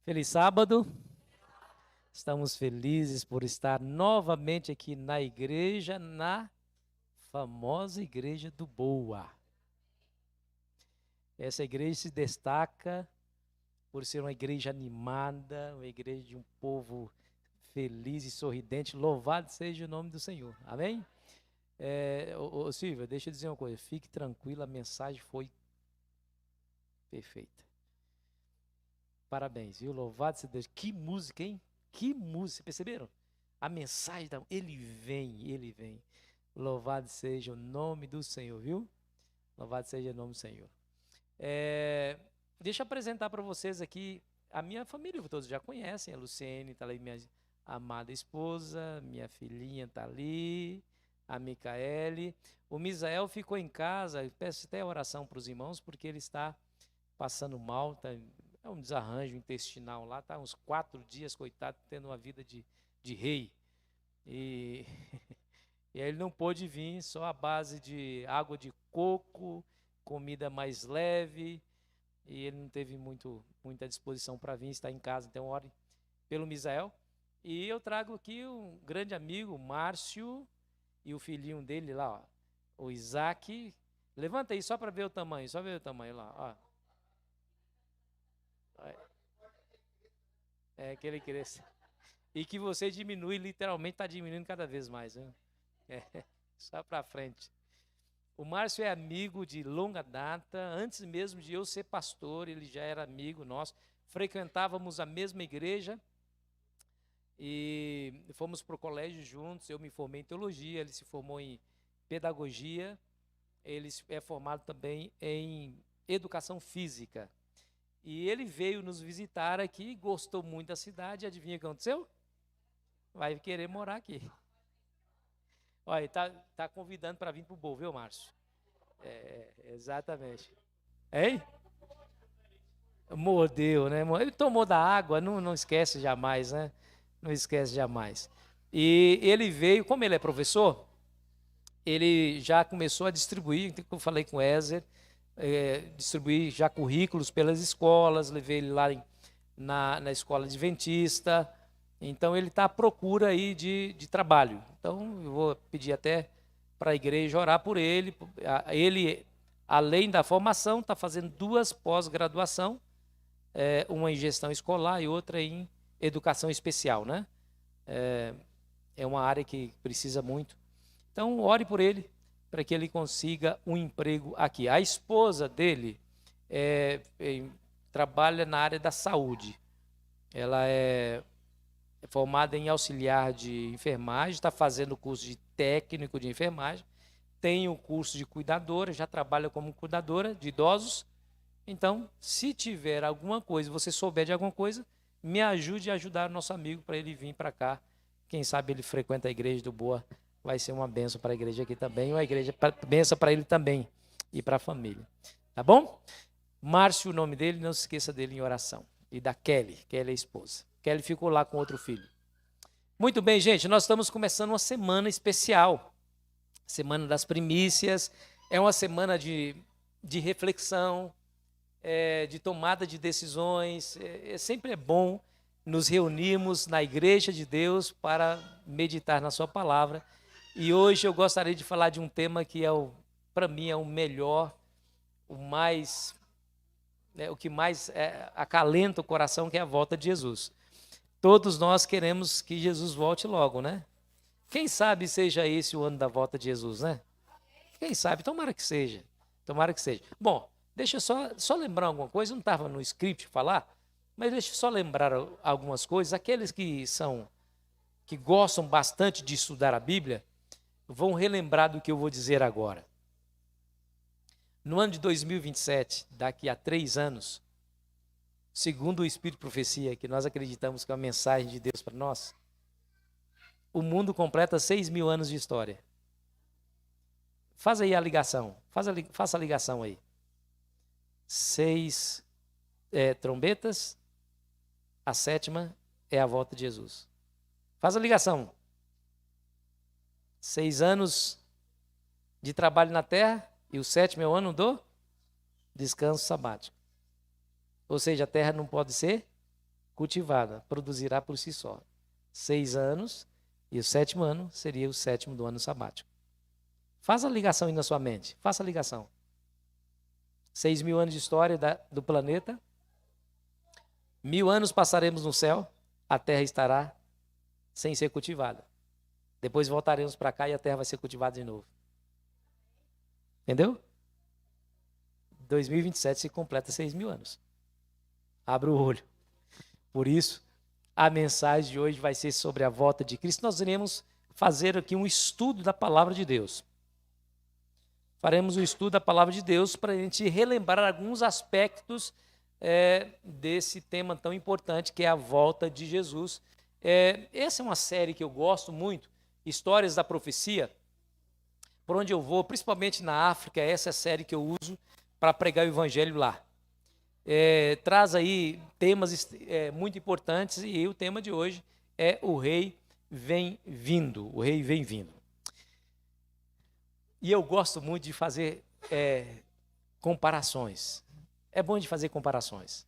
Feliz sábado. Estamos felizes por estar novamente aqui na igreja, na famosa igreja do Boa. Essa igreja se destaca por ser uma igreja animada, uma igreja de um povo feliz e sorridente. Louvado seja o nome do Senhor. Amém? Silvia, deixa eu dizer uma coisa. Fique tranquila, a mensagem foi perfeita. Parabéns, viu? Louvado seja Deus. Que música, hein? Que música, perceberam? A mensagem, ele vem, ele vem. Louvado seja o nome do Senhor, viu? Louvado seja o nome do Senhor. Deixa eu apresentar para vocês aqui a minha família, todos já conhecem. A Luciene está ali, minha amada esposa, minha filhinha está ali, a Micaele. O Misael ficou em casa, peço até oração para os irmãos, porque ele está passando mal, é um desarranjo intestinal lá, está uns 4 dias, coitado, tendo uma vida de rei. E, e aí ele não pôde vir, só a base de água de coco, comida mais leve, e ele não teve muita disposição para vir, está em casa, então ore pelo Misael. E eu trago aqui um grande amigo, o Márcio, e o filhinho dele lá, ó, o Isaac. Levanta aí só para ver o tamanho, só ver o tamanho lá, ó. Que ele cresça. E que você diminui, literalmente está diminuindo cada vez mais. Né? Só para frente. O Márcio é amigo de longa data, antes mesmo de eu ser pastor, ele já era amigo nosso. Frequentávamos a mesma igreja e fomos para o colégio juntos. Eu me formei em teologia, ele se formou em pedagogia, ele é formado também em educação física. E ele veio nos visitar aqui, gostou muito da cidade, adivinha o que aconteceu? Vai querer morar aqui. Olha, tá convidando para vir para o Boa, viu, Márcio? Exatamente. Hein? Mordeu, né? Ele tomou da água, não esquece jamais, né? Não esquece jamais. E ele veio, como ele é professor, ele já começou a distribuir, eu falei com o Ézer, distribuir já currículos pelas escolas, levei ele lá na escola adventista. Então ele está à procura aí de trabalho. Então eu vou pedir até para a igreja orar por ele. Ele, além da formação, está fazendo 2 pós-graduação, uma em gestão escolar e outra em educação especial, né? É uma área que precisa muito. Então ore por ele, para que ele consiga um emprego aqui. A esposa dele trabalha na área da saúde. Ela é formada em auxiliar de enfermagem, está fazendo o curso de técnico de enfermagem, tem o curso de cuidadora, já trabalha como cuidadora de idosos. Então, se tiver alguma coisa, você souber de alguma coisa, me ajude a ajudar o nosso amigo para ele vir para cá. Quem sabe ele frequenta a igreja do Boa, vai ser uma bênção para a igreja aqui também, uma igreja bênção para ele também e para a família. Tá bom? Márcio, o nome dele, não se esqueça dele em oração. E da Kelly é a esposa. Kelly ficou lá com outro filho. Muito bem, gente, nós estamos começando uma semana especial. Semana das primícias. É uma semana de reflexão, de tomada de decisões. Sempre é bom nos reunirmos na igreja de Deus para meditar na sua palavra. E hoje eu gostaria de falar de um tema que para mim é o melhor, o que mais acalenta o coração, que é a volta de Jesus. Todos nós queremos que Jesus volte logo, né? Quem sabe seja esse o ano da volta de Jesus, né? Quem sabe? Tomara que seja. Tomara que seja. Bom, deixa eu só lembrar alguma coisa. Não estava no script falar, mas deixa eu só lembrar algumas coisas. Aqueles que gostam bastante de estudar a Bíblia vão relembrar do que eu vou dizer agora. No ano de 2027, daqui a 3 anos, segundo o Espírito de Profecia, que nós acreditamos que é uma mensagem de Deus para nós, o mundo completa 6.000 anos de história. Faz aí a ligação, faça a ligação aí. 6 trombetas, a 7ª é a volta de Jesus. Faz a ligação. 6 anos de trabalho na terra e o 7º é o ano do descanso sabático. Ou seja, a terra não pode ser cultivada, produzirá por si só. 6 anos, e o 7º ano seria o 7º do ano sabático. Faça a ligação aí na sua mente, faça a ligação. 6.000 anos de história do planeta, 1.000 anos passaremos no céu, a terra estará sem ser cultivada. Depois voltaremos para cá e a terra vai ser cultivada de novo. Entendeu? 2027 se completa 6.000 anos. Abra o olho. Por isso, a mensagem de hoje vai ser sobre a volta de Cristo. Nós iremos fazer aqui um estudo da palavra de Deus. Faremos um estudo da palavra de Deus para a gente relembrar alguns aspectos desse tema tão importante que é a volta de Jesus. Essa é uma série que eu gosto muito, Histórias da Profecia. Por onde eu vou, principalmente na África, essa é a série que eu uso para pregar o evangelho lá. Traz aí temas muito importantes e o tema de hoje é o Rei vem vindo. O Rei vem vindo. E eu gosto muito de fazer comparações. É bom de fazer comparações.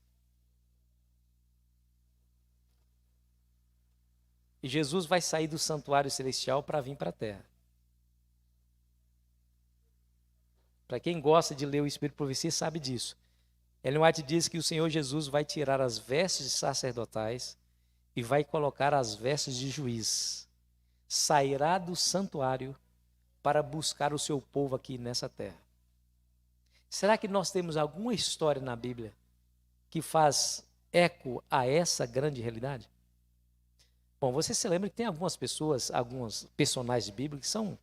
E Jesus vai sair do santuário celestial para vir para a terra. Para quem gosta de ler o Espírito de Profecia sabe disso. Ellen White diz que o Senhor Jesus vai tirar as vestes sacerdotais e vai colocar as vestes de juiz. Sairá do santuário para buscar o seu povo aqui nessa terra. Será que nós temos alguma história na Bíblia que faz eco a essa grande realidade? Bom, você se lembra que tem algumas pessoas, alguns personagens bíblicos que são,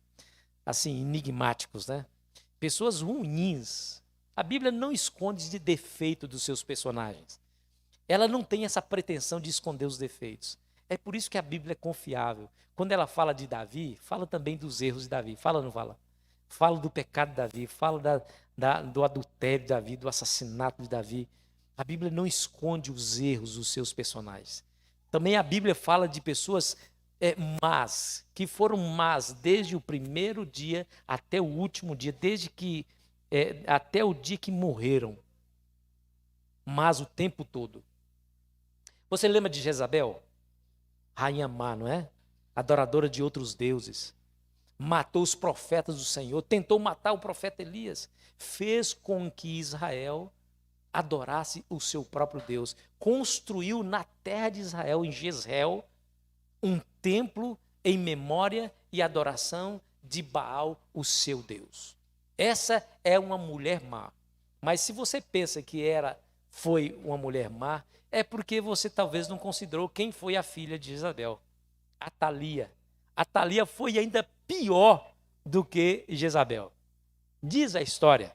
assim, enigmáticos, né? Pessoas ruins. A Bíblia não esconde de defeito dos seus personagens. Ela não tem essa pretensão de esconder os defeitos. É por isso que a Bíblia é confiável. Quando ela fala de Davi, fala também dos erros de Davi. Fala ou não fala? Fala do pecado de Davi, fala do adultério de Davi, do assassinato de Davi. A Bíblia não esconde os erros dos seus personagens. Também a Bíblia fala de pessoas más, que foram más desde o primeiro dia até o último dia, até o dia que morreram. Mas o tempo todo. Você lembra de Jezabel? Rainha má, não é? Adoradora de outros deuses. Matou os profetas do Senhor, tentou matar o profeta Elias. Fez com que Israel adorasse o seu próprio Deus. Construiu na terra de Israel, em Jezreel, um templo em memória e adoração de Baal, o seu Deus. Essa é uma mulher má. Mas se você pensa que foi uma mulher má, é porque você talvez não considerou quem foi a filha de Jezabel, Atalia. Atalia foi ainda pior do que Jezabel. Diz a história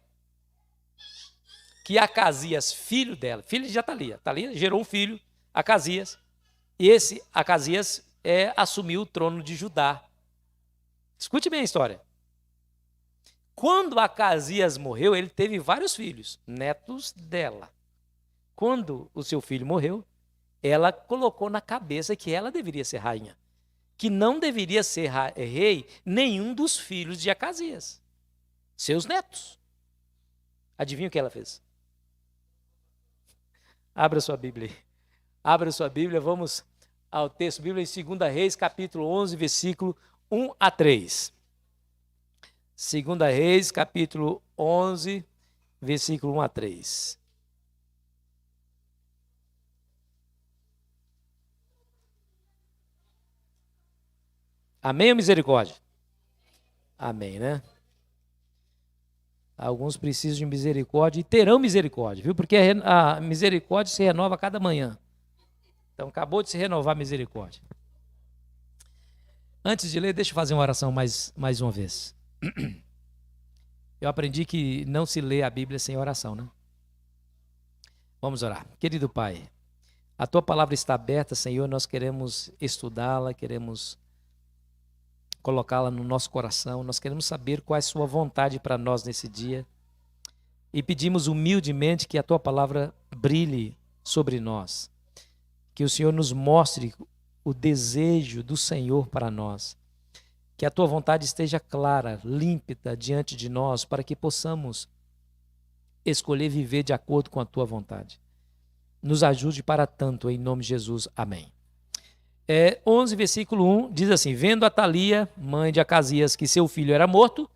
que Acasias, filho dela, filho de Atalia, Atalia gerou um filho, Acasias, e esse Acasias assumiu o trono de Judá. Escute bem a história. Quando Acasias morreu, ele teve vários filhos, netos dela. Quando o seu filho morreu, ela colocou na cabeça que ela deveria ser rainha, que não deveria ser rei nenhum dos filhos de Acasias, seus netos. Adivinha o que ela fez? Abra sua Bíblia aí. Abra sua Bíblia, vamos ao texto bíblico em 2 Reis, capítulo 11, versículo 1 a 3. 2 Reis, capítulo 11, versículo 1 a 3. Amém ou misericórdia? Amém, né? Alguns precisam de misericórdia e terão misericórdia, viu? Porque a misericórdia se renova a cada manhã. Então, acabou de se renovar a misericórdia. Antes de ler, deixa eu fazer uma oração mais uma vez. Eu aprendi que não se lê a Bíblia sem oração, né? Vamos orar. Querido Pai, a Tua palavra está aberta, Senhor, nós queremos estudá-la, queremos colocá-la no nosso coração, nós queremos saber qual é a Sua vontade para nós nesse dia e pedimos humildemente que a Tua palavra brilhe sobre nós, que o Senhor nos mostre o desejo do Senhor para nós, que a Tua vontade esteja clara, límpida diante de nós, para que possamos escolher viver de acordo com a Tua vontade. nos ajude para tanto, em nome de Jesus. Amém. 11, versículo 1, diz assim: vendo Atalia, mãe de Acasias, que seu filho era morto,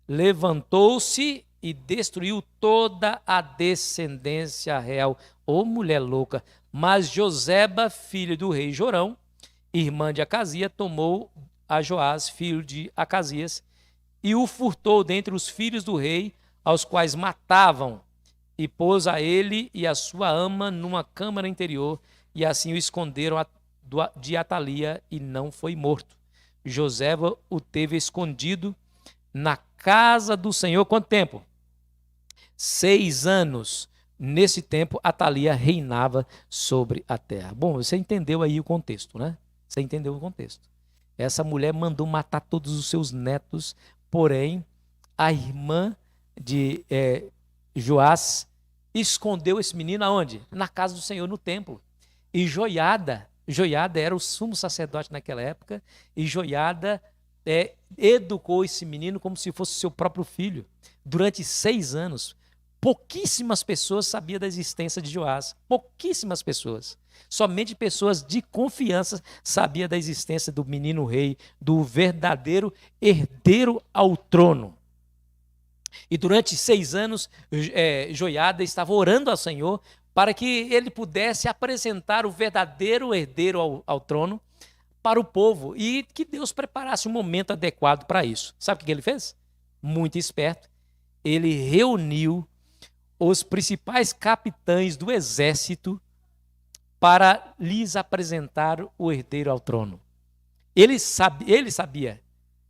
levantou-se e destruiu toda a descendência real. Ô mulher louca! Mas Joseba, filho do rei Jorão, irmã de Acasias, tomou a Joás, filho de Acasias, e o furtou dentre os filhos do rei, aos quais matavam, e pôs a ele e a sua ama numa câmara interior, e assim o esconderam de Atalia, e não foi morto. Joseba o teve escondido na casa do Senhor. Quanto tempo? 6 anos. Nesse tempo, Atalia reinava sobre a terra. Bom, você entendeu aí o contexto, né? Você entendeu o contexto. Essa mulher mandou matar todos os seus netos, porém, a irmã de Joás escondeu esse menino aonde? Na casa do Senhor, no templo. E Joiada era o sumo sacerdote naquela época, e Joiada educou esse menino como se fosse seu próprio filho. Durante 6 anos, pouquíssimas pessoas sabiam da existência de Joás. Pouquíssimas pessoas. Somente pessoas de confiança sabiam da existência do menino rei, do verdadeiro herdeiro ao trono. E durante 6 anos, Joiada estava orando ao Senhor para que ele pudesse apresentar o verdadeiro herdeiro ao trono para o povo e que Deus preparasse um momento adequado para isso. Sabe o que ele fez? Muito esperto. Ele reuniu os principais capitães do exército para lhes apresentar o herdeiro ao trono. Ele sabia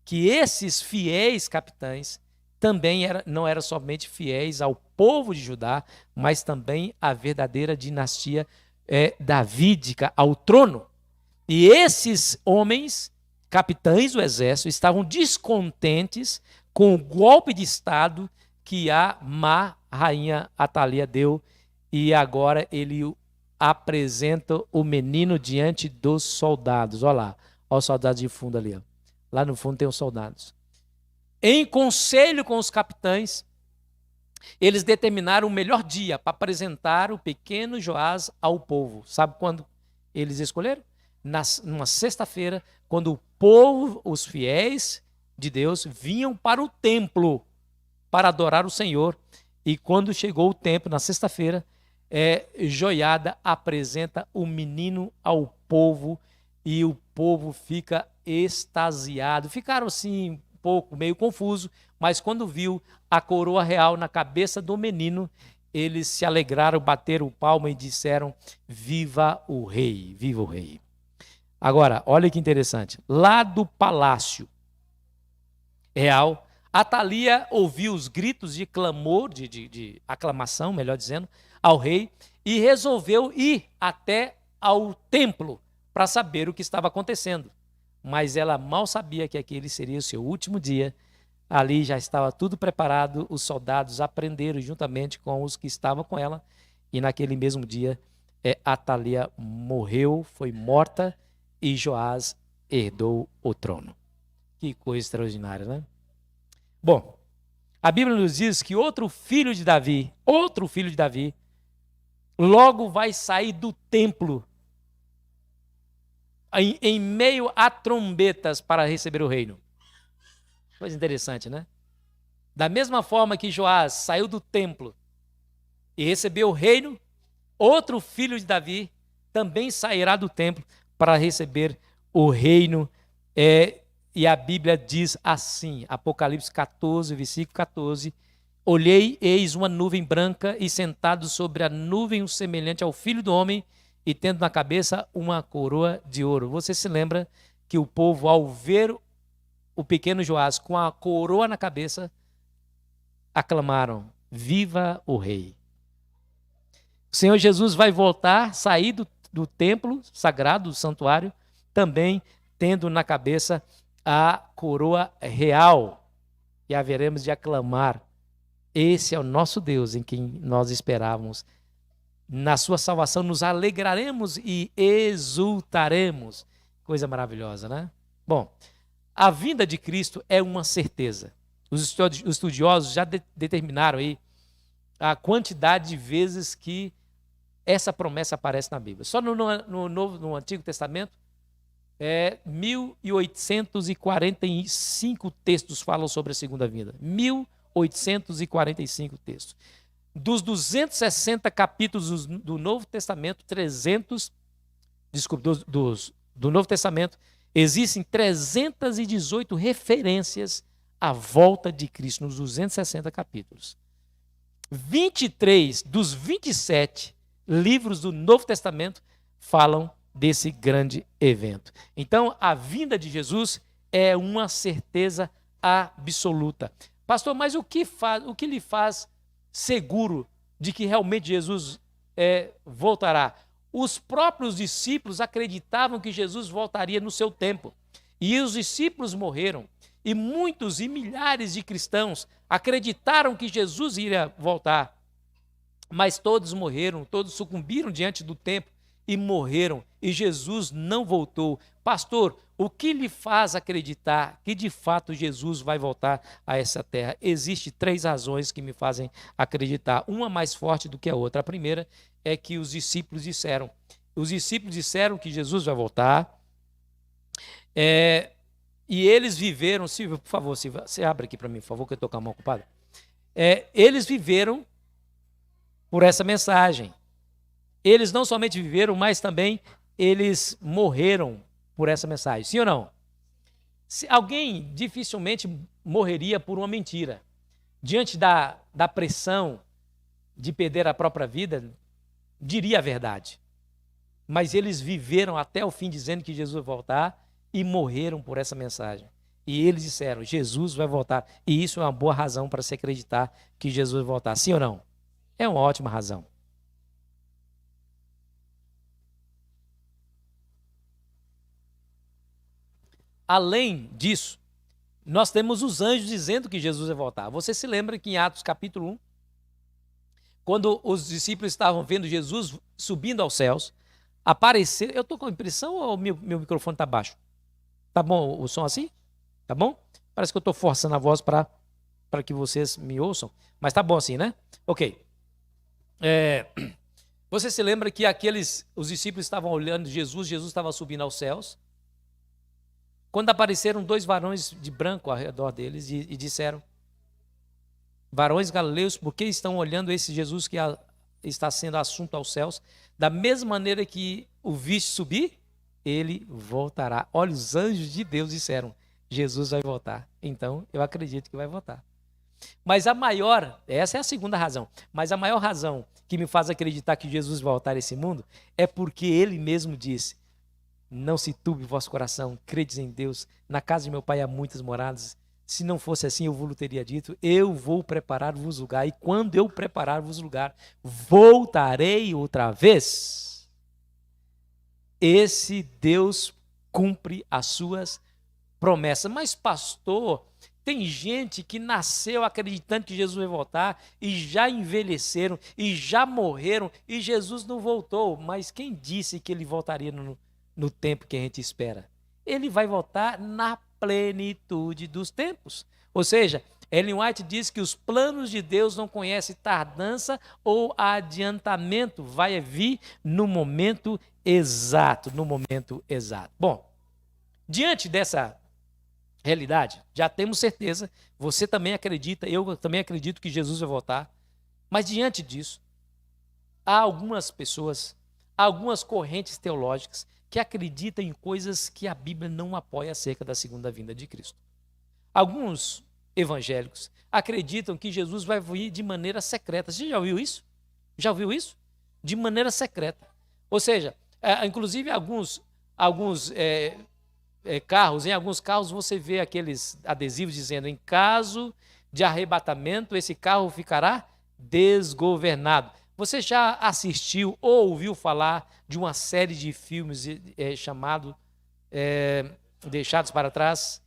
que esses fiéis capitães também não eram somente fiéis ao povo de Judá, mas também à verdadeira dinastia davídica, ao trono. E esses homens, capitães do exército, estavam descontentes com o golpe de Estado que a má rainha Atalia deu, e agora ele apresenta o menino diante dos soldados. Olha lá, olha os soldados de fundo ali. Ó. Lá no fundo tem os soldados. Em conselho com os capitães, eles determinaram o melhor dia para apresentar o pequeno Joás ao povo. Sabe quando eles escolheram? Numa sexta-feira, quando o povo, os fiéis de Deus, vinham para o templo para adorar o Senhor. E quando chegou o tempo, na sexta-feira, Joiada apresenta o menino ao povo e o povo fica extasiado. Ficaram assim um pouco, meio confuso, mas quando viu a coroa real na cabeça do menino, eles se alegraram, bateram palma e disseram: viva o rei, viva o rei. Agora, olha que interessante, lá do palácio real, Atalia ouviu os gritos de clamor, de aclamação, melhor dizendo, ao rei, e resolveu ir até ao templo para saber o que estava acontecendo. Mas ela mal sabia que aquele seria o seu último dia. Ali já estava tudo preparado, os soldados a prenderam juntamente com os que estavam com ela, e naquele mesmo dia Atalia morreu, foi morta, e Joás herdou o trono. Que coisa extraordinária, né? Bom, a Bíblia nos diz que outro filho de Davi, logo vai sair do templo em meio a trombetas para receber o reino. Coisa interessante, né? Da mesma forma que Joás saiu do templo e recebeu o reino, outro filho de Davi também sairá do templo para receber o reino. E a Bíblia diz assim, Apocalipse 14, versículo 14: olhei, eis uma nuvem branca, e sentado sobre a nuvem um semelhante ao Filho do Homem, e tendo na cabeça uma coroa de ouro. Você se lembra que o povo, ao ver o pequeno Joás com a coroa na cabeça, aclamaram: viva o rei. O Senhor Jesus vai voltar, sair do templo sagrado, do santuário, também tendo na cabeça a coroa real, e haveremos de aclamar: esse é o nosso Deus em quem nós esperávamos. Na sua salvação nos alegraremos e exultaremos. Coisa maravilhosa, né? Bom, a vinda de Cristo é uma certeza. Os estudiosos já determinaram aí a quantidade de vezes que essa promessa aparece na Bíblia. Só no Antigo Testamento, 1.845 textos falam sobre a segunda vinda. 1.845 textos. Dos 260 capítulos do Novo Testamento, do Novo Testamento, existem 318 referências à volta de Cristo nos 260 capítulos. 23 dos 27 livros do Novo Testamento falam desse grande evento. Então, a vinda de Jesus é uma certeza absoluta. Pastor, mas o que lhe faz seguro de que realmente Jesus voltará? Os próprios discípulos acreditavam que Jesus voltaria no seu tempo. E os discípulos morreram. E muitos e milhares de cristãos acreditaram que Jesus iria voltar. Mas todos morreram, todos sucumbiram diante do tempo e morreram. E Jesus não voltou. Pastor, o que lhe faz acreditar que de fato Jesus vai voltar a essa terra? Existem 3 razões que me fazem acreditar, uma mais forte do que a outra. A primeira é que os discípulos disseram que Jesus vai voltar, e eles viveram, Silvia, por favor, Silvia, você abre aqui para mim, por favor, que eu estou com a mão ocupada. Eles viveram por essa mensagem. Eles não somente viveram, mas também eles morreram por essa mensagem. Sim ou não? Alguém dificilmente morreria por uma mentira. Diante da pressão de perder a própria vida, diria a verdade. Mas eles viveram até o fim dizendo que Jesus vai voltar e morreram por essa mensagem. E eles disseram, Jesus vai voltar. E isso é uma boa razão para se acreditar que Jesus vai voltar. Sim ou não? É uma ótima razão. Além disso, nós temos os anjos dizendo que Jesus vai voltar. Você se lembra que em Atos capítulo 1, quando os discípulos estavam vendo Jesus subindo aos céus, apareceu... Eu estou com a impressão ou o meu microfone está baixo? Tá bom o som assim? Tá bom? Parece que eu estou forçando a voz para que vocês me ouçam, mas tá bom assim, né? Ok. Você se lembra que os discípulos estavam olhando Jesus estava subindo aos céus, quando apareceram 2 varões de branco ao redor deles e disseram, varões galileus, por que estão olhando esse Jesus que está sendo assunto aos céus? Da mesma maneira que o viste subir, ele voltará. Olha, os anjos de Deus disseram, Jesus vai voltar. Então, eu acredito que vai voltar. Mas essa é a segunda razão, mas a maior razão que me faz acreditar que Jesus vai voltar a esse mundo é porque ele mesmo disse, não se turbe o vosso coração, credes em Deus, na casa de meu pai há muitas moradas, se não fosse assim eu vos teria dito, eu vou preparar-vos lugar, e quando eu preparar-vos lugar, voltarei outra vez. Esse Deus cumpre as suas promessas. Mas pastor, tem gente que nasceu acreditando que Jesus vai voltar e já envelheceram e já morreram e Jesus não voltou. Mas quem disse que ele voltaria no tempo que a gente espera? Ele vai voltar na plenitude dos tempos. Ou seja, Ellen White diz que os planos de Deus não conhecem tardança ou adiantamento, vai vir no momento exato, Bom, diante dessa realidade, já temos certeza, você também acredita, eu também acredito que Jesus vai voltar, mas diante disso, há algumas pessoas, algumas correntes teológicas que acreditam em coisas que a Bíblia não apoia acerca da segunda vinda de Cristo. Alguns evangélicos acreditam que Jesus vai vir de maneira secreta. Você já ouviu isso? Já ouviu isso? De maneira secreta. Ou seja, inclusive alguns carros, em alguns carros você vê aqueles adesivos dizendo, em caso de arrebatamento, esse carro ficará desgovernado. Você já assistiu ou ouviu falar de uma série de filmes chamado Deixados para Trás?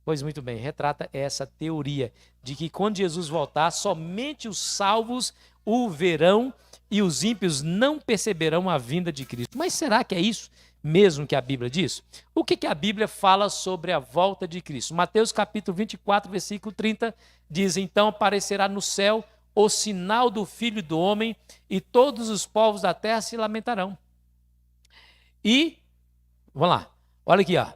Pois muito bem, retrata essa teoria de que quando Jesus voltar, somente os salvos o verão e os ímpios não perceberão a vinda de Cristo. Mas será que é isso mesmo que a Bíblia diz? O que a Bíblia fala sobre a volta de Cristo? Mateus capítulo 24, versículo 30, diz, então aparecerá no céu o sinal do Filho do Homem, e todos os povos da terra se lamentarão. E, vamos lá, olha aqui, ó.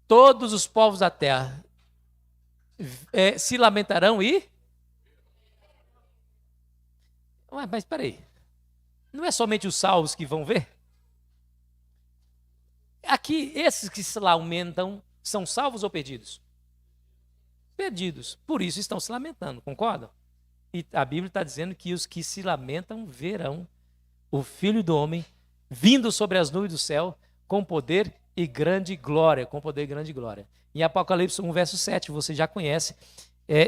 Todos os povos da terra se lamentarão e... Ué, mas espera aí. Não é somente os salvos que vão ver? Aqui, esses que se lamentam são salvos ou perdidos? Perdidos. Por isso estão se lamentando, concordam? E a Bíblia está dizendo que os que se lamentam verão o Filho do Homem vindo sobre as nuvens do céu com poder e grande glória. Com poder e grande glória. Em Apocalipse 1, verso 7, você já conhece,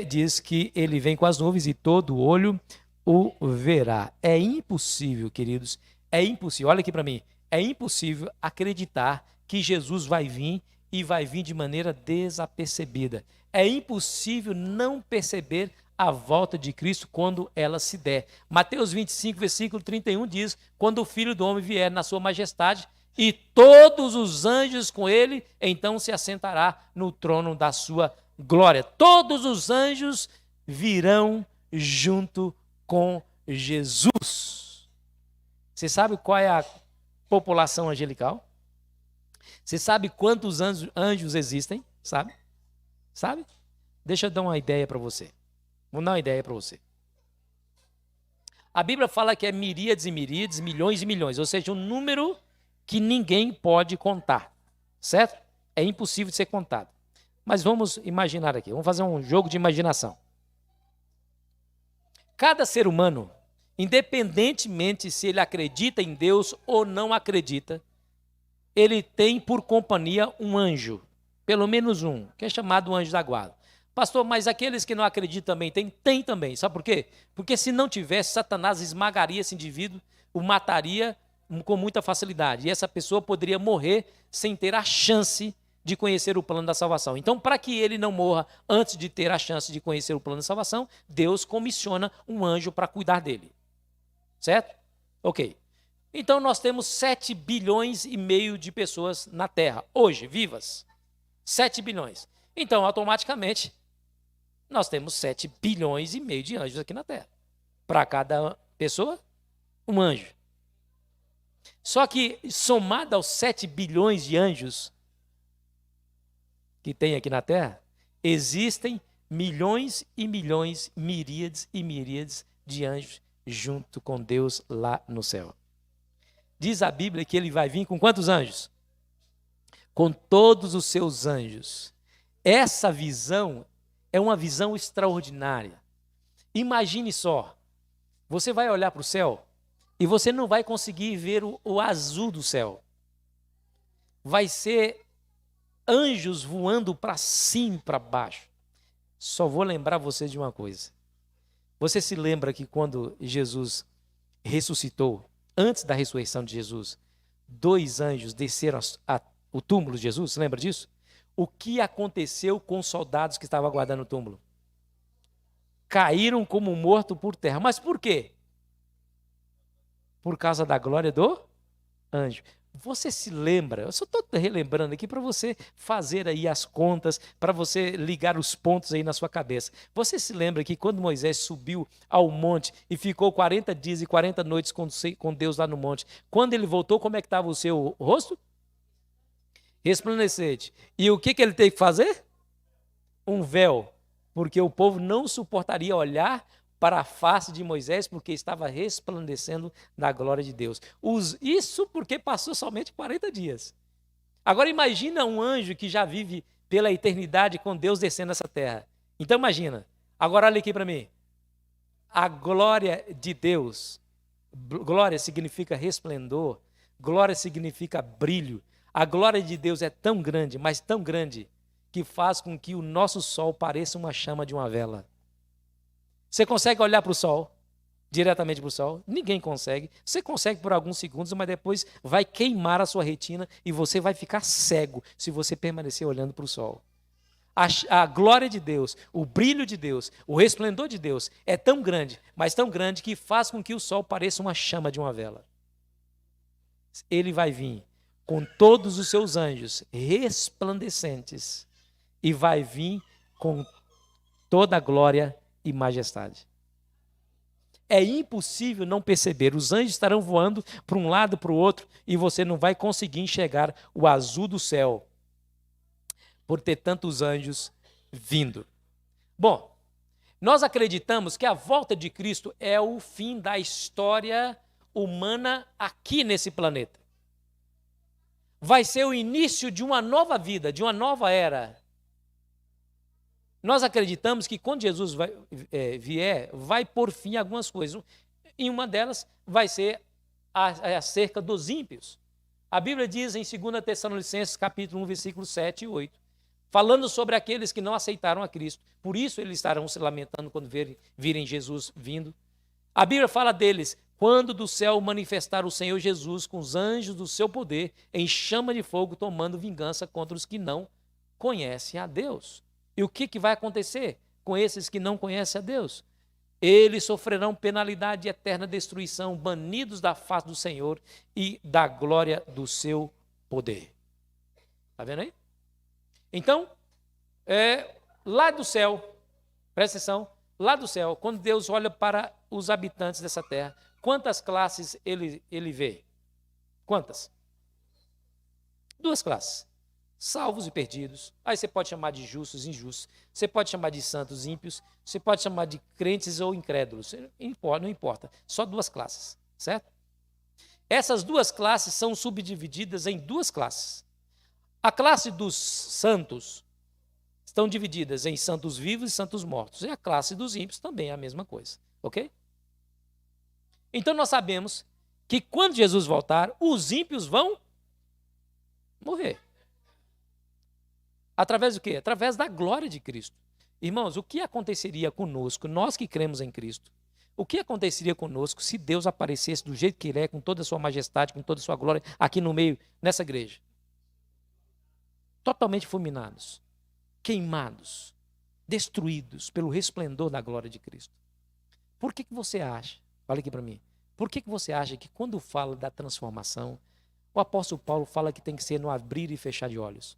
diz que ele vem com as nuvens e todo olho o verá. É impossível, queridos, é impossível, olha aqui para mim, é impossível acreditar que Jesus vai vir e vai vir de maneira desapercebida. É impossível não perceber a volta de Cristo quando ela se der. Mateus 25, versículo 31 diz, quando o Filho do Homem vier na sua majestade e todos os anjos com ele, então se assentará no trono da sua glória. Todos os anjos virão junto com Jesus. Você sabe qual é a população angelical? Você sabe quantos anjos existem? Sabe? Sabe? Deixa eu dar uma ideia para você. Vou dar uma ideia para você. A Bíblia fala que é miríades e miríades, milhões e milhões, ou seja, um número que ninguém pode contar, certo? É impossível de ser contado. Mas vamos imaginar aqui, vamos fazer um jogo de imaginação. Cada ser humano, independentemente se ele acredita em Deus ou não acredita, ele tem por companhia um anjo, pelo menos um, que é chamado anjo da guarda. Pastor, mas aqueles que não acreditam também tem também. Sabe por quê? Porque se não tivesse, Satanás esmagaria esse indivíduo, o mataria com muita facilidade. E essa pessoa poderia morrer sem ter a chance de conhecer o plano da salvação. Então, para que ele não morra antes de ter a chance de conhecer o plano da salvação, Deus comissiona um anjo para cuidar dele. Certo? Ok. Então, nós temos 7 bilhões e meio de pessoas na Terra, hoje, vivas. 7 bilhões. Então, automaticamente, nós temos 7 bilhões e meio de anjos aqui na Terra. Para cada pessoa, um anjo. Só que, somado aos 7 bilhões de anjos que tem aqui na Terra, existem milhões e milhões, miríades e miríades de anjos junto com Deus lá no céu. Diz a Bíblia que ele vai vir com quantos anjos? Com todos os seus anjos. Essa visão é uma visão extraordinária. Imagine só, você vai olhar para o céu e você não vai conseguir ver o azul do céu. Vai ser anjos voando para cima e para baixo. Só vou lembrar você de uma coisa. Você se lembra que quando Jesus ressuscitou, antes da ressurreição de Jesus, 2 anjos desceram o túmulo de Jesus? Você lembra disso? O que aconteceu com os soldados que estavam aguardando o túmulo? Caíram como mortos por terra. Mas por quê? Por causa da glória do anjo. Você se lembra? Eu só estou relembrando aqui para você fazer aí as contas, para você ligar os pontos aí na sua cabeça. Você se lembra que quando Moisés subiu ao monte e ficou 40 dias e 40 noites com Deus lá no monte, quando ele voltou, como é que estava o seu rosto? Resplandecente. E o que ele teve que fazer? Um véu, porque o povo não suportaria olhar para a face de Moisés, porque estava resplandecendo da glória de Deus. Isso porque passou somente 40 dias. Agora imagina um anjo que já vive pela eternidade com Deus descendo essa terra. Então imagina. Agora olha aqui para mim. A glória de Deus. Glória significa resplendor. Glória significa brilho. A glória de Deus é tão grande, mas tão grande, que faz com que o nosso sol pareça uma chama de uma vela. Você consegue olhar para o sol, diretamente para o sol? Ninguém consegue. Você consegue por alguns segundos, mas depois vai queimar a sua retina e você vai ficar cego se você permanecer olhando para o sol. A glória de Deus, o brilho de Deus, o resplendor de Deus é tão grande, mas tão grande que faz com que o sol pareça uma chama de uma vela. Ele vai vir com todos os seus anjos resplandecentes e vai vir com toda a glória e majestade. É impossível não perceber. Os anjos estarão voando para um lado para o outro e você não vai conseguir enxergar o azul do céu por ter tantos anjos vindo. Bom, nós acreditamos que a volta de Cristo é o fim da história humana aqui nesse planeta. Vai ser o início de uma nova vida, de uma nova era. Nós acreditamos que quando Jesus vier, vai pôr fim a algumas coisas. E uma delas vai ser acerca dos ímpios. A Bíblia diz em 2 Tessalonicenses, capítulo 1, versículos 7 e 8, falando sobre aqueles que não aceitaram a Cristo. Por isso eles estarão se lamentando quando virem Jesus vindo. A Bíblia fala deles, quando do céu manifestar o Senhor Jesus com os anjos do seu poder, em chama de fogo, tomando vingança contra os que não conhecem a Deus. E o que vai acontecer com esses que não conhecem a Deus? Eles sofrerão penalidade e eterna destruição, banidos da face do Senhor e da glória do seu poder. Está vendo aí? Então, lá do céu, presta atenção, lá do céu, quando Deus olha para os habitantes dessa terra, quantas classes ele vê? Quantas? 2 classes. Salvos e perdidos. Aí você pode chamar de justos e injustos. Você pode chamar de santos e ímpios. Você pode chamar de crentes ou incrédulos. Não importa. Só 2 classes, certo? Essas 2 classes são subdivididas em 2 classes. A classe dos santos estão divididas em santos vivos e santos mortos. E a classe dos ímpios também é a mesma coisa. Ok? Então nós sabemos que quando Jesus voltar, os ímpios vão morrer. Através do quê? Através da glória de Cristo. Irmãos, o que aconteceria conosco, nós que cremos em Cristo? O que aconteceria conosco se Deus aparecesse do jeito que Ele é, com toda a sua majestade, com toda a sua glória, aqui no meio, nessa igreja? Totalmente fulminados, queimados, destruídos pelo resplendor da glória de Cristo. Por que você acha, olha aqui para mim, por que você acha que quando fala da transformação, o apóstolo Paulo fala que tem que ser no abrir e fechar de olhos?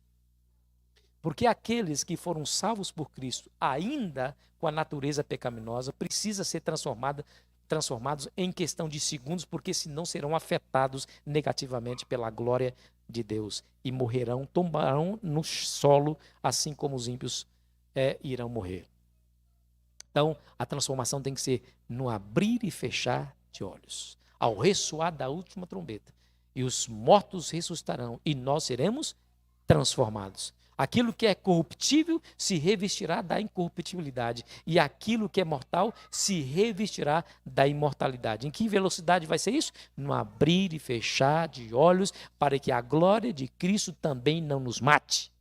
Porque aqueles que foram salvos por Cristo, ainda com a natureza pecaminosa, precisam ser transformados em questão de segundos, porque senão serão afetados negativamente pela glória de Deus e morrerão, tombarão no solo, assim como os ímpios irão morrer. Então, a transformação tem que ser no abrir e fechar de olhos, ao ressoar da última trombeta. E os mortos ressuscitarão e nós seremos transformados. Aquilo que é corruptível se revestirá da incorruptibilidade e aquilo que é mortal se revestirá da imortalidade. Em que velocidade vai ser isso? No abrir e fechar de olhos, para que a glória de Cristo também não nos mate.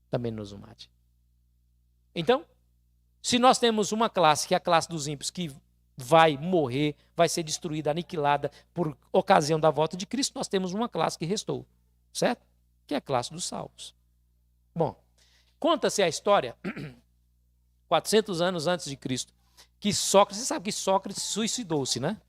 Também não nos mate. Então, se nós temos uma classe, que é a classe dos ímpios, que vai morrer, vai ser destruída, aniquilada por ocasião da volta de Cristo, nós temos uma classe que restou, certo? Que é a classe dos salvos. Bom, conta-se a história, 400 anos antes de Cristo, que Sócrates, você sabe que Sócrates suicidou-se, né?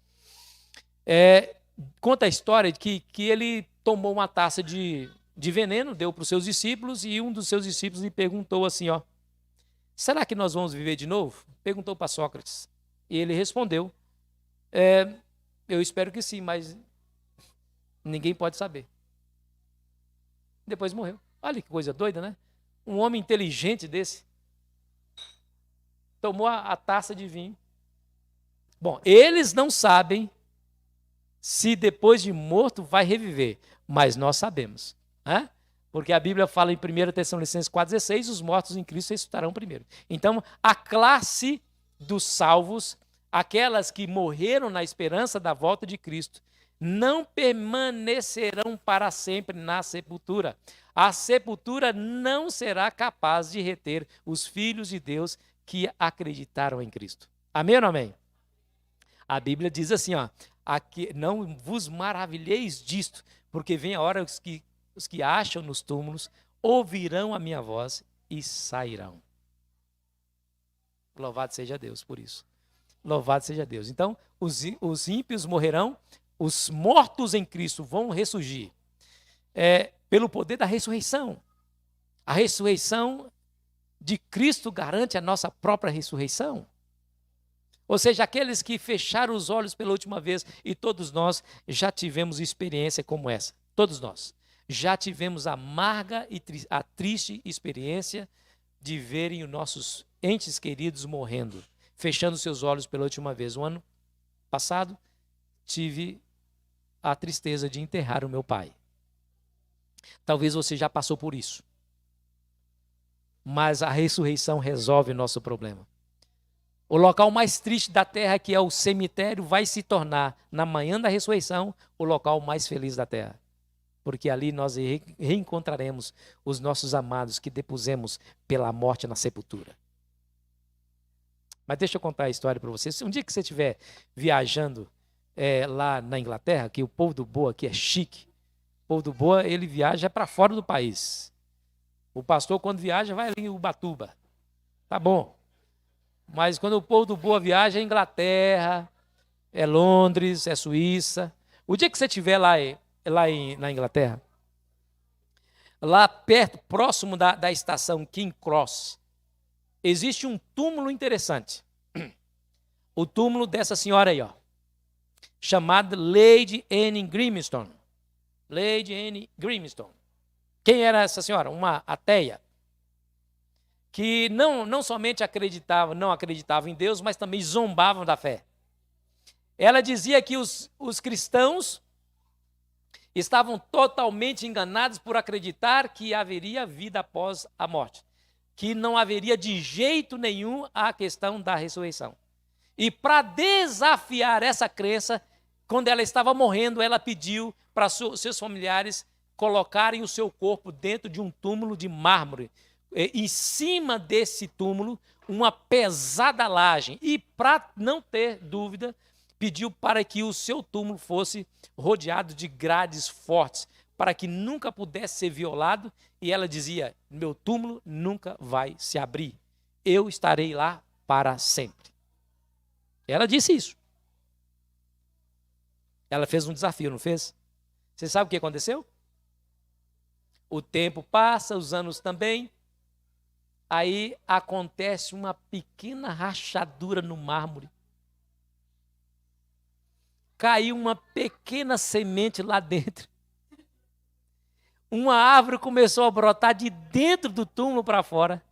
Conta a história de que ele tomou uma taça de veneno, deu para os seus discípulos, e um dos seus discípulos lhe perguntou assim, ó, será que nós vamos viver de novo? Perguntou para Sócrates. E ele respondeu, eu espero que sim, mas ninguém pode saber. Depois morreu. Olha que coisa doida, né? Um homem inteligente desse tomou a taça de vinho. Bom, eles não sabem se depois de morto vai reviver, mas nós sabemos, né? Porque a Bíblia fala em 1 Tessalonicenses 4,16, os mortos em Cristo ressuscitarão primeiro. Então, a classe dos salvos, aquelas que morreram na esperança da volta de Cristo, não permanecerão para sempre na sepultura. A sepultura não será capaz de reter os filhos de Deus que acreditaram em Cristo. Amém ou não amém? A Bíblia diz assim, ó, não vos maravilheis disto, porque vem a hora os que acham nos túmulos ouvirão a minha voz e sairão. Louvado seja Deus por isso. Louvado seja Deus. Então, os ímpios morrerão, os mortos em Cristo vão ressurgir pelo poder da ressurreição. A ressurreição de Cristo garante a nossa própria ressurreição. Ou seja, aqueles que fecharam os olhos pela última vez, e todos nós já tivemos experiência como essa. Todos nós já tivemos a amarga e a triste experiência de verem os nossos entes queridos morrendo, fechando seus olhos pela última vez. O ano passado, tive a tristeza de enterrar o meu pai. Talvez você já passou por isso. Mas a ressurreição resolve o nosso problema. O local mais triste da terra, que é o cemitério, vai se tornar, na manhã da ressurreição, o local mais feliz da terra. Porque ali nós reencontraremos os nossos amados que depusemos pela morte na sepultura. Mas deixa eu contar a história para vocês. Um dia que você estiver viajando lá na Inglaterra, que o povo do Boa aqui é chique, o povo do Boa, ele viaja para fora do país. O pastor, quando viaja, vai ali em Ubatuba. Tá bom. Mas quando o povo do Boa viaja, é Inglaterra, é Londres, é Suíça. O dia que você estiver na Inglaterra, lá perto, próximo da estação King Cross, existe um túmulo interessante. O túmulo dessa senhora aí, ó, chamada Lady Anne Grimstone. Lady Anne Grimstone. Quem era essa senhora? Uma ateia, que não somente não acreditava em Deus, mas também zombavam da fé. Ela dizia que os cristãos estavam totalmente enganados por acreditar que haveria vida após a morte, que não haveria de jeito nenhum a questão da ressurreição. E para desafiar essa crença, quando ela estava morrendo, ela pediu para seus familiares colocarem o seu corpo dentro de um túmulo de mármore. Em cima desse túmulo, uma pesada laje. E para não ter dúvida, pediu para que o seu túmulo fosse rodeado de grades fortes, para que nunca pudesse ser violado. E ela dizia: meu túmulo nunca vai se abrir. Eu estarei lá para sempre. Ela disse isso. Ela fez um desafio, não fez? Você sabe o que aconteceu? O tempo passa, os anos também. Aí acontece uma pequena rachadura no mármore. Caiu uma pequena semente lá dentro. Uma árvore começou a brotar de dentro do túmulo para fora.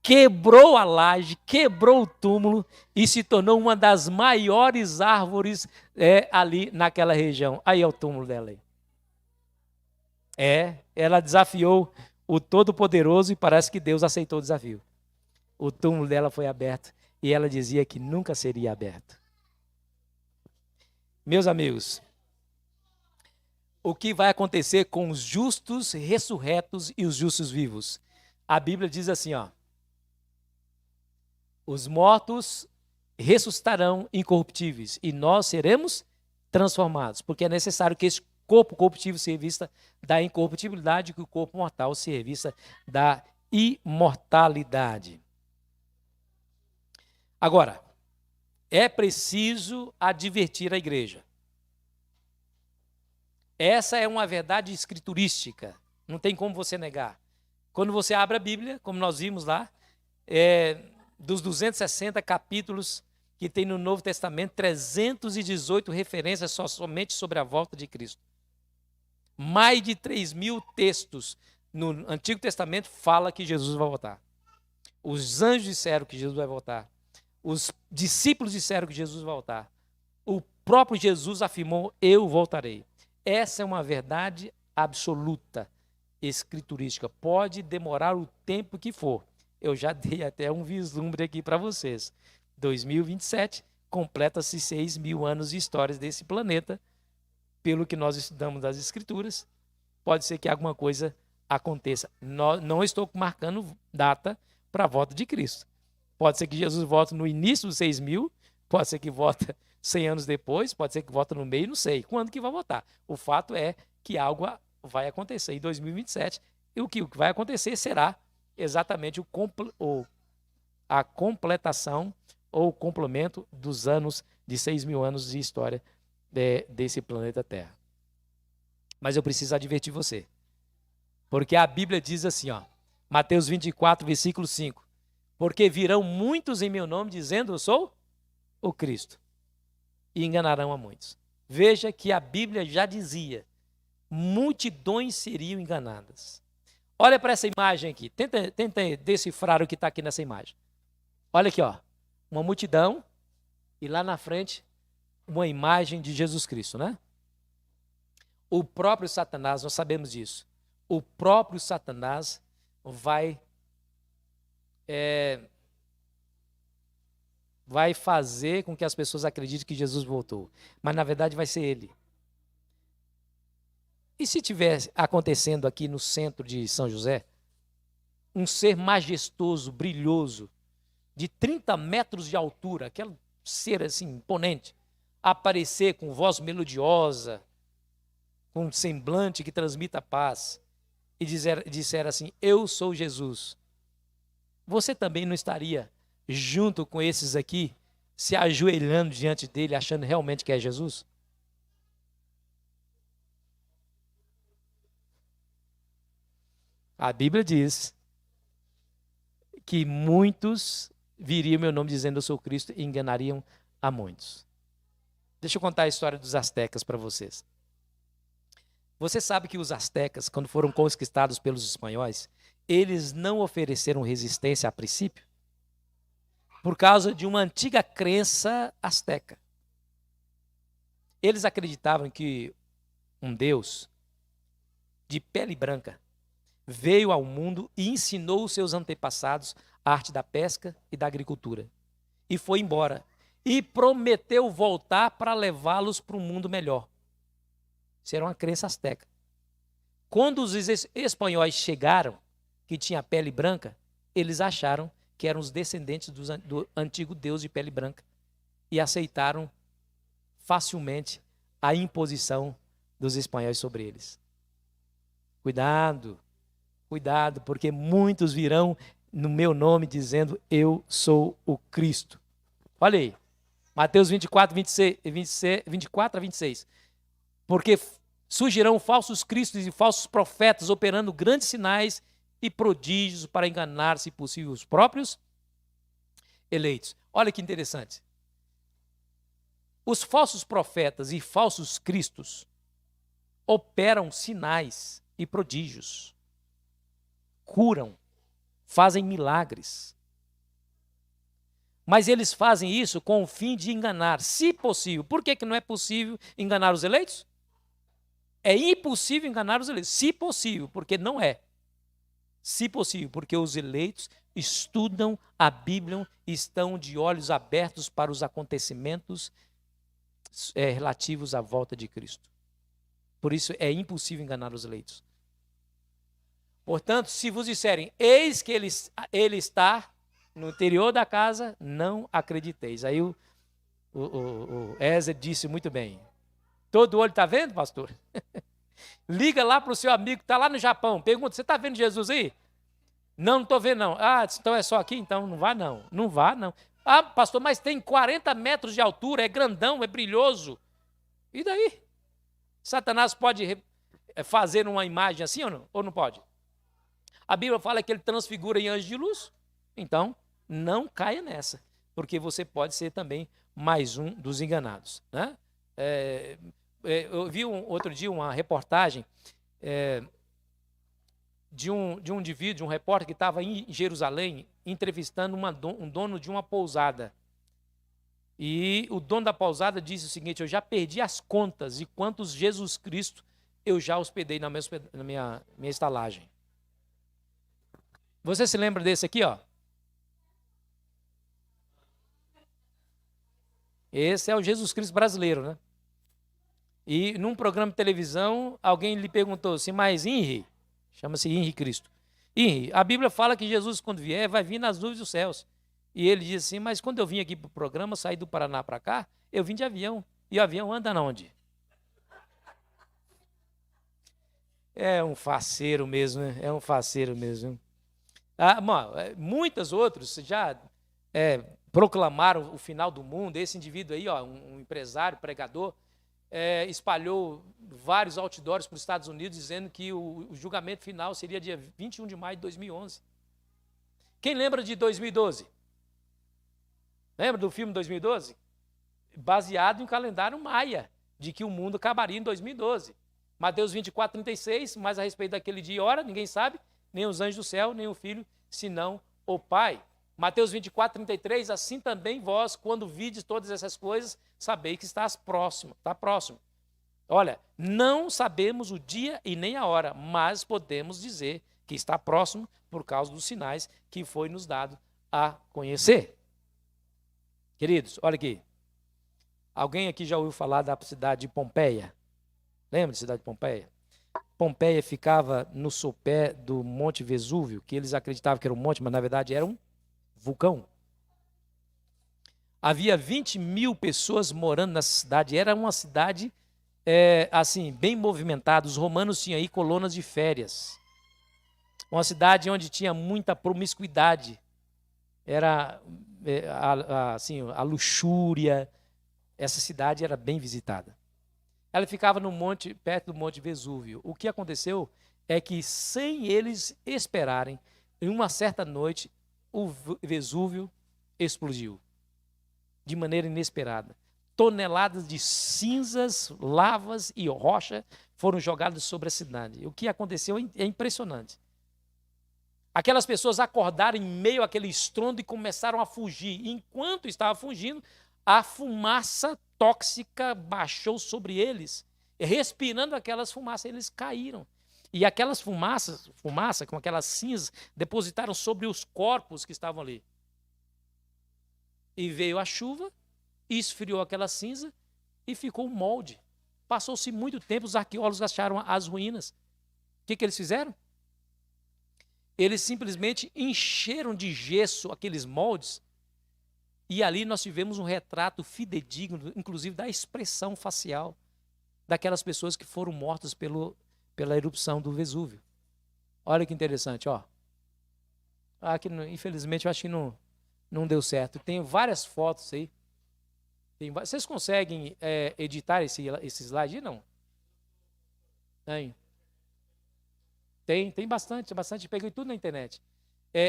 Quebrou a laje, quebrou o túmulo e se tornou uma das maiores árvores ali naquela região. Aí é o túmulo dela aí. Ela desafiou o Todo-Poderoso e parece que Deus aceitou o desafio. O túmulo dela foi aberto e ela dizia que nunca seria aberto. Meus amigos, o que vai acontecer com os justos ressurretos e os justos vivos? A Bíblia diz assim, ó: os mortos ressuscitarão incorruptíveis e nós seremos transformados, porque é necessário que esse corpo corruptível se revista da incorruptibilidade, que o corpo mortal se revista da imortalidade. Agora, é preciso advertir a igreja. Essa é uma verdade escriturística, não tem como você negar. Quando você abre a Bíblia, como nós vimos lá, dos 260 capítulos que tem no Novo Testamento, 318 referências somente sobre a volta de Cristo. Mais de 3.000 textos no Antigo Testamento fala que Jesus vai voltar. Os anjos disseram que Jesus vai voltar. Os discípulos disseram que Jesus vai voltar. O próprio Jesus afirmou: eu voltarei. Essa é uma verdade absoluta, escriturística. Pode demorar o tempo que for. Eu já dei até um vislumbre aqui para vocês. 2027, completa-se 6.000 anos de histórias desse planeta. Pelo que nós estudamos das Escrituras, pode ser que alguma coisa aconteça. Não estou marcando data para a volta de Cristo. Pode ser que Jesus volte no início dos 6.000, pode ser que volte 100 anos depois, pode ser que volte no meio, não sei quando que vai votar. O fato é que algo vai acontecer em 2027, e o que vai acontecer será exatamente a completação ou o complemento dos anos de 6.000 anos de história desse planeta Terra. Mas eu preciso advertir você, porque a Bíblia diz assim, ó, Mateus 24, versículo 5, Porque virão muitos em meu nome dizendo, eu sou o Cristo, e enganarão a muitos. Veja que a Bíblia já dizia, multidões seriam enganadas. Olha para essa imagem aqui, tenta decifrar o que está aqui nessa imagem. Olha aqui, ó, uma multidão e lá na frente uma imagem de Jesus Cristo, né? O próprio Satanás, nós sabemos disso, o próprio Satanás vai fazer com que as pessoas acreditem que Jesus voltou, mas na verdade vai ser ele. E se tivesse acontecendo aqui no centro de São José, um ser majestoso, brilhoso, de 30 metros de altura, aquele ser assim imponente, aparecer com voz melodiosa, com um semblante que transmita paz, e disser assim, eu sou Jesus, você também não estaria junto com esses aqui, se ajoelhando diante dele, achando realmente que é Jesus? A Bíblia diz que muitos viriam meu nome dizendo eu sou Cristo e enganariam a muitos. Deixa eu contar a história dos astecas para vocês. Você sabe que os astecas, quando foram conquistados pelos espanhóis, eles não ofereceram resistência a princípio por causa de uma antiga crença asteca. Eles acreditavam que um Deus de pele branca veio ao mundo e ensinou os seus antepassados a arte da pesca e da agricultura. E foi embora. E prometeu voltar para levá-los para um mundo melhor. Isso era uma crença asteca. Quando os espanhóis chegaram, que tinha pele branca, eles acharam que eram os descendentes do antigo Deus de pele branca e aceitaram facilmente a imposição dos espanhóis sobre eles. Cuidado, cuidado, porque muitos virão no meu nome dizendo eu sou o Cristo. Olha aí, Mateus 24, 24 a 26. Porque surgirão falsos cristos e falsos profetas operando grandes sinais e prodígios para enganar, se possível, os próprios eleitos. Olha que interessante. Os falsos profetas e falsos cristos operam sinais e prodígios, curam, fazem milagres. Mas eles fazem isso com o fim de enganar, se possível. Por que não é possível enganar os eleitos? É impossível enganar os eleitos, se possível, porque não é. Se possível, porque os eleitos estudam a Bíblia e estão de olhos abertos para os acontecimentos relativos à volta de Cristo. Por isso é impossível enganar os eleitos. Portanto, se vos disserem, eis que ele está no interior da casa, não acrediteis. Aí o Ézer disse muito bem. Todo olho está vendo, pastor? Liga lá para o seu amigo que está lá no Japão. Pergunta, você está vendo Jesus aí? Não estou vendo não. Ah, então é só aqui? Então não vá não. Não vá não. Ah, pastor, mas tem 40 metros de altura, é grandão, é brilhoso. E daí? Satanás pode fazer uma imagem assim ou não? Ou não pode? A Bíblia fala que ele transfigura em anjo de luz. Então, não caia nessa, porque você pode ser também mais um dos enganados, né? Eu vi outro dia uma reportagem de um indivíduo, de um repórter que estava em Jerusalém entrevistando um dono de uma pousada. E o dono da pousada disse o seguinte, eu já perdi as contas de quantos Jesus Cristo eu já hospedei na minha estalagem. Você se lembra desse aqui, ó? Esse é o Jesus Cristo brasileiro, né? E num programa de televisão, alguém lhe perguntou assim, mas Henri, chama-se Henri Cristo. Henri, a Bíblia fala que Jesus, quando vier, vai vir nas nuvens dos céus. E ele diz assim, mas quando eu vim aqui para o programa, saí do Paraná para cá, eu vim de avião. E o avião anda onde? É um faceiro mesmo, né? É um faceiro mesmo. Muitos outros já proclamaram o final do mundo. Esse indivíduo aí, ó, um empresário, pregador, espalhou vários outdoors para os Estados Unidos dizendo que o julgamento final seria dia 21 de maio de 2011. Quem lembra de 2012? Lembra do filme 2012? Baseado em um calendário maia, de que o mundo acabaria em 2012. Mateus 24, 36, mas a respeito daquele dia e hora, ninguém sabe, nem os anjos do céu, nem o Filho, senão o Pai. Mateus 24, 33, assim também vós, quando vides todas essas coisas, sabei que está próximo. Olha, não sabemos o dia e nem a hora, mas podemos dizer que está próximo por causa dos sinais que foi nos dado a conhecer. Queridos, olha aqui. Alguém aqui já ouviu falar da cidade de Pompeia? Lembra da cidade de Pompeia? Pompeia ficava no sopé do Monte Vesúvio, que eles acreditavam que era um monte, mas na verdade era um vulcão. Havia 20.000 pessoas morando nessa cidade. Era uma cidade, assim, bem movimentada. Os romanos tinham aí colônias de férias. Uma cidade onde tinha muita promiscuidade. Era, assim, a luxúria. Essa cidade era bem visitada. Ela ficava no monte, perto do Monte Vesúvio. O que aconteceu é que, sem eles esperarem, em uma certa noite, o Vesúvio explodiu. De maneira inesperada. Toneladas de cinzas, lavas e rocha foram jogadas sobre a cidade. O que aconteceu é impressionante. Aquelas pessoas acordaram em meio àquele estrondo e começaram a fugir. Enquanto estavam fugindo, a fumaça tóxica baixou sobre eles. E respirando aquelas fumaças, eles caíram. E aquelas fumaça com aquelas cinzas, depositaram sobre os corpos que estavam ali. E veio a chuva, esfriou aquela cinza e ficou um molde. Passou-se muito tempo, os arqueólogos acharam as ruínas. O que eles fizeram? Eles simplesmente encheram de gesso aqueles moldes. E ali nós tivemos um retrato fidedigno, inclusive da expressão facial daquelas pessoas que foram mortas pela erupção do Vesúvio. Olha que interessante, ó. Aqui, infelizmente, eu acho que não deu certo. Tem várias fotos aí. Vocês conseguem editar esse slide? Não? Tem bastante. Peguei tudo na internet.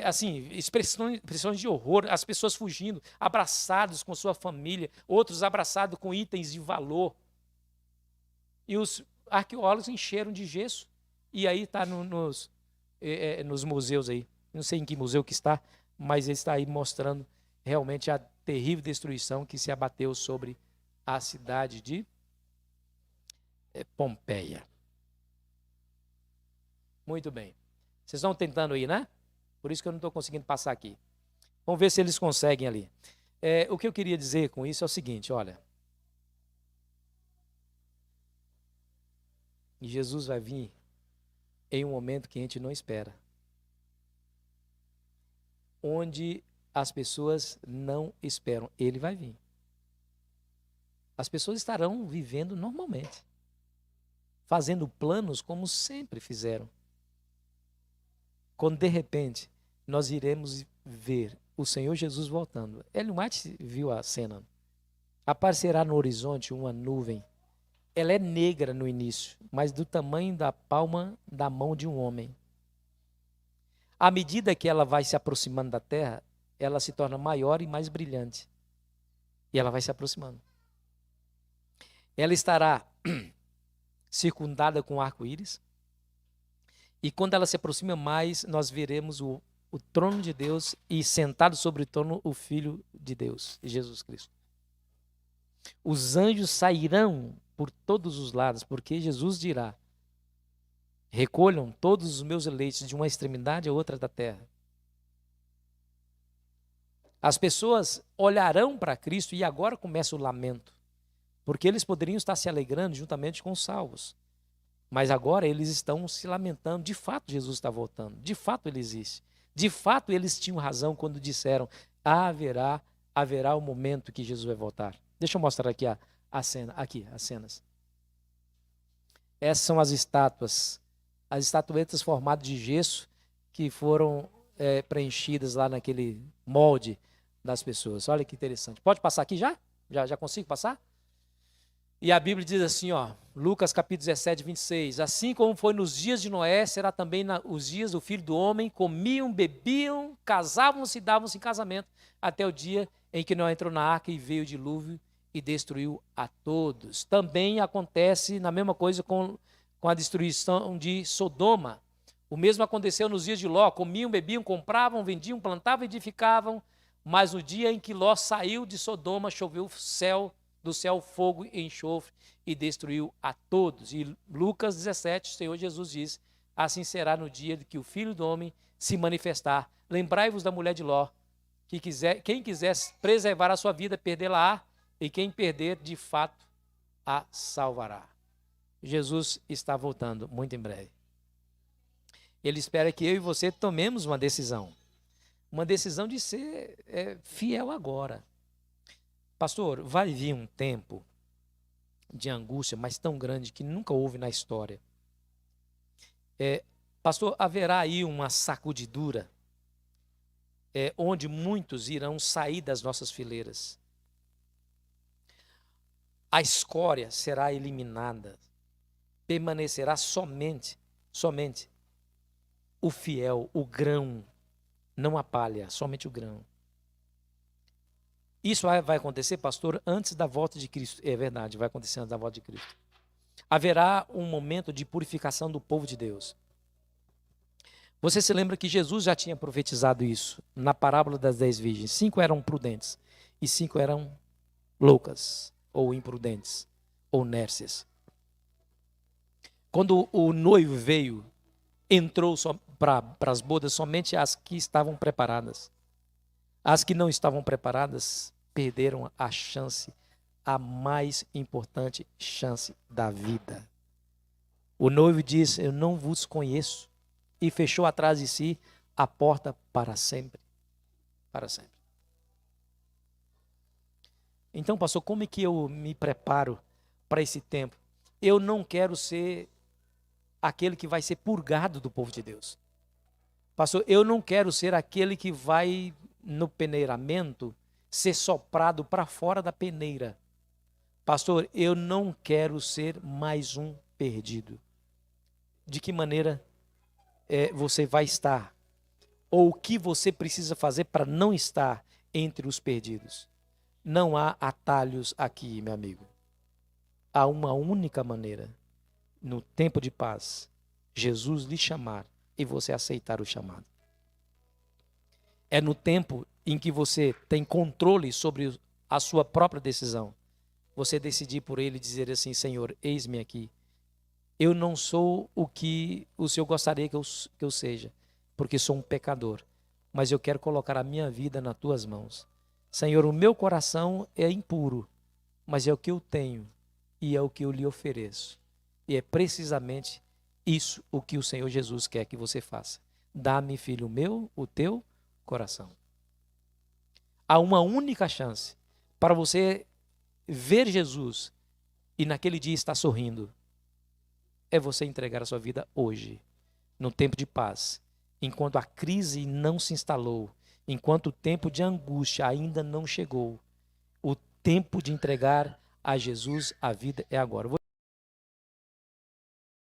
Assim, expressões de horror, as pessoas fugindo, abraçados com sua família, outros abraçados com itens de valor. E os arqueólogos encheram de gesso. E aí está nos museus aí. Não sei em que museu que está, mas ele está aí mostrando realmente a terrível destruição que se abateu sobre a cidade de Pompeia. Muito bem. Vocês estão tentando aí, né? Por isso que eu não estou conseguindo passar aqui. Vamos ver se eles conseguem ali. O que eu queria dizer com isso é o seguinte, olha. Jesus vai vir em um momento que a gente não espera. Onde as pessoas não esperam. Ele vai vir. As pessoas estarão vivendo normalmente. Fazendo planos como sempre fizeram. Quando de repente nós iremos ver o Senhor Jesus voltando. Ellen White viu a cena. Aparecerá no horizonte uma nuvem. Ela é negra no início, mas do tamanho da palma da mão de um homem. À medida que ela vai se aproximando da terra, ela se torna maior e mais brilhante. E ela vai se aproximando. Ela estará circundada com arco-íris. E quando ela se aproxima mais, nós veremos o trono de Deus e sentado sobre o trono o Filho de Deus, Jesus Cristo. Os anjos sairão por todos os lados, porque Jesus dirá: recolham todos os meus eleitos de uma extremidade a outra da terra. As pessoas olharão para Cristo e agora começa o lamento, porque eles poderiam estar se alegrando juntamente com os salvos. Mas agora eles estão se lamentando. De fato, Jesus está voltando. De fato, ele existe. De fato, eles tinham razão quando disseram: haverá o momento que Jesus vai voltar. Deixa eu mostrar aqui as cenas. Essas são as estátuas. As estatuetas formadas de gesso que foram preenchidas lá naquele molde das pessoas. Olha que interessante. Pode passar aqui já? Já consigo passar? E a Bíblia diz assim, ó, Lucas capítulo 17, 26. Assim como foi nos dias de Noé, será também os dias do Filho do Homem. Comiam, bebiam, casavam-se e davam-se em casamento, até o dia em que Noé entrou na arca e veio o dilúvio e destruiu a todos. Também acontece na mesma coisa com a destruição de Sodoma. O mesmo aconteceu nos dias de Ló. Comiam, bebiam, compravam, vendiam, plantavam, edificavam. Mas no dia em que Ló saiu de Sodoma, choveu do céu fogo e enxofre e destruiu a todos. E Lucas 17, o Senhor Jesus diz, assim será no dia que o Filho do Homem se manifestar. Lembrai-vos da mulher de Ló, que quem quiser preservar a sua vida, perdê-la-á, e quem perder, de fato, a salvará. Jesus está voltando muito em breve. Ele espera que eu e você tomemos uma decisão de ser fiel agora. Pastor, vai vir um tempo de angústia, mas tão grande que nunca houve na história. Pastor, haverá aí uma sacudidura, onde muitos irão sair das nossas fileiras. A escória será eliminada, permanecerá somente o fiel, o grão, não a palha, somente o grão. Isso vai acontecer, pastor, antes da volta de Cristo. É verdade, vai acontecer antes da volta de Cristo. Haverá um momento de purificação do povo de Deus. Você se lembra que Jesus já tinha profetizado isso na parábola das 10 virgens. 5 eram prudentes e 5 eram loucas, ou imprudentes, ou nércias. Quando o noivo veio, entrou para as bodas somente as que estavam preparadas. As que não estavam preparadas perderam a chance, a mais importante chance da vida. O noivo disse, eu não vos conheço, e fechou atrás de si a porta para sempre. Para sempre. Então, pastor, como é que eu me preparo para esse tempo? Eu não quero ser aquele que vai ser purgado do povo de Deus. Pastor, eu não quero ser aquele que vai no peneiramento ser soprado para fora da peneira. Pastor, eu não quero ser mais um perdido. De que maneira você vai estar? Ou o que você precisa fazer para não estar entre os perdidos? Não há atalhos aqui, meu amigo. Há uma única maneira. No tempo de paz, Jesus lhe chamar e você aceitar o chamado. É no tempo em que você tem controle sobre a sua própria decisão. Você decidir por ele e dizer assim, Senhor, eis-me aqui. Eu não sou o que o Senhor gostaria que eu seja, porque sou um pecador. Mas eu quero colocar a minha vida nas tuas mãos. Senhor, o meu coração é impuro, mas é o que eu tenho e é o que eu lhe ofereço. E é precisamente isso o que o Senhor Jesus quer que você faça. Dá-me, filho meu, o teu coração. Há uma única chance para você ver Jesus e naquele dia estar sorrindo. É você entregar a sua vida hoje, no tempo de paz, enquanto a crise não se instalou, enquanto o tempo de angústia ainda não chegou. O tempo de entregar a Jesus a vida é agora.